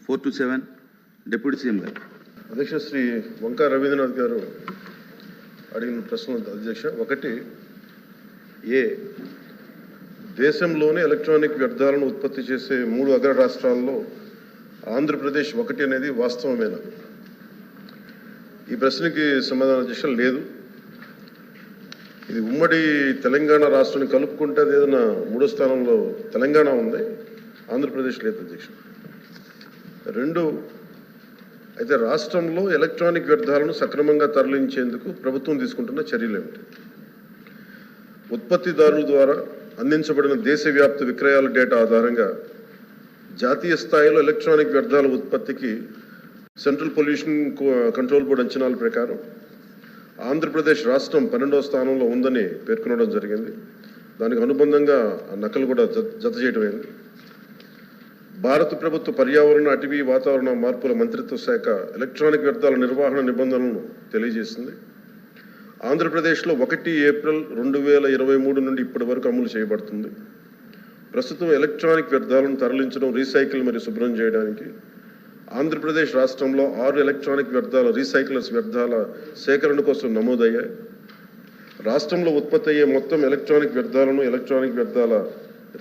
427 deputy CM గారు. అధ్యక్ష శ్రీ వంకా రవీంద్రనాథ్ గారు అడిగిన ప్రశ్నలు అధ్యక్ష. ఒకటి, దేశంలోనే ఎలక్ట్రానిక్ వ్యర్థాలను ఉత్పత్తి చేసే 3 అగ్ర రాష్ట్రాల్లో ఆంధ్రప్రదేశ్ ఒకటి అనేది వాస్తవమేనా? ఈ ప్రశ్నకి సమాధానం అధ్యక్ష లేదు. ఇది ఉమ్మడి తెలంగాణ రాష్ట్రాన్ని కలుపుకుంటే అది ఏదైనా 3వ స్థానంలో తెలంగాణ ఉంది, ఆంధ్రప్రదేశ్ లేదు అధ్యక్ష. 2, అయితే రాష్ట్రంలో ఎలక్ట్రానిక్ వ్యర్థాలను సక్రమంగా తరలించేందుకు ప్రభుత్వం తీసుకుంటున్న చర్యలు ఏమిటి? ఉత్పత్తిదారుల ద్వారా అందించబడిన దేశవ్యాప్త విక్రయాల డేటా ఆధారంగా జాతీయ స్థాయిలో ఎలక్ట్రానిక్ వ్యర్థాల ఉత్పత్తికి సెంట్రల్ పొల్యూషన్ కంట్రోల్ బోర్డు అంచనాల ప్రకారం ఆంధ్రప్రదేశ్ రాష్ట్రం 12వ స్థానంలో ఉందని పేర్కొనడం జరిగింది. దానికి అనుబంధంగా నకలు కూడా జత చేయడమైంది. భారత ప్రభుత్వ పర్యావరణ, అటవీ, వాతావరణ మార్పుల మంత్రిత్వ శాఖ ఎలక్ట్రానిక్ వ్యర్థాల నిర్వహణ నిబంధనలను తెలియజేసింది. ఆంధ్రప్రదేశ్లో 1 ఏప్రిల్ 2023 నుండి ఇప్పటి వరకు అమలు చేయబడుతుంది. ప్రస్తుతం ఎలక్ట్రానిక్ వ్యర్థాలను తరలించడం, రీసైకిల్ మరియు శుభ్రం చేయడానికి ఆంధ్రప్రదేశ్ రాష్ట్రంలో 6 ఎలక్ట్రానిక్ వ్యర్థాల రీసైక్లర్స్ వ్యర్థాల సేకరణ కోసం నమోదయ్యాయి. రాష్ట్రంలో ఉత్పత్తి అయ్యే మొత్తం ఎలక్ట్రానిక్ వ్యర్థాలను ఎలక్ట్రానిక్ వ్యర్థాల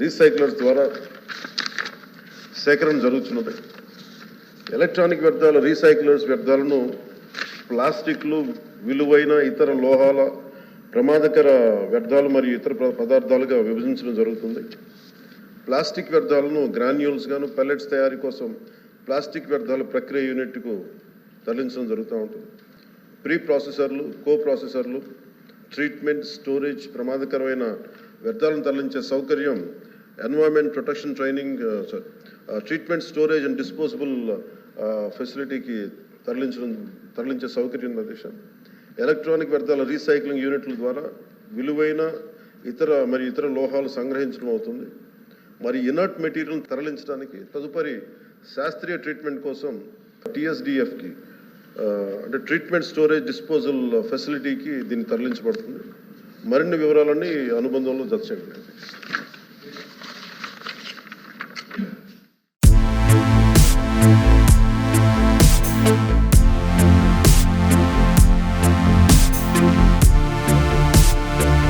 రీసైక్లర్స్ ద్వారా సేకరణ జరుగుతున్నది. ఎలక్ట్రానిక్ వ్యర్థాల రీసైక్లర్స్ వ్యర్థాలను ప్లాస్టిక్లు, విలువైన ఇతర లోహాల, ప్రమాదకర వ్యర్థాలు మరియు ఇతర పదార్థాలుగా విభజించడం జరుగుతుంది. ప్లాస్టిక్ వ్యర్థాలను గ్రాన్యూల్స్ గాను, పెల్లెట్స్ తయారీ కోసం ప్లాస్టిక్ వ్యర్థాల ప్రక్రియ యూనిట్కు తరలించడం జరుగుతూ ఉంటుంది. ప్రీ ప్రాసెసర్లు, కో ప్రాసెసర్లు, ట్రీట్మెంట్, స్టోరేజ్, ప్రమాదకరమైన వ్యర్థాలను తరలించే సౌకర్యం, environment protection training, treatment, storage and disposable ఫెసిలిటీకి తరలించే సౌకర్యం అధ్యక్ష. ఎలక్ట్రానిక్ వ్యర్థాల రీసైక్లింగ్ యూనిట్ల ద్వారా విలువైన ఇతర లోహాలు సంగ్రహించడం అవుతుంది. మరి ఇనర్ట్ మెటీరియల్ తరలించడానికి తదుపరి శాస్త్రీయ ట్రీట్మెంట్ కోసం TSDFకి అంటే ట్రీట్మెంట్, స్టోరేజ్, డిస్పోజల్ ఫెసిలిటీకి దీన్ని తరలించబడుతుంది. మరిన్ని వివరాలన్నీ అనుబంధంలో జత చేయండి.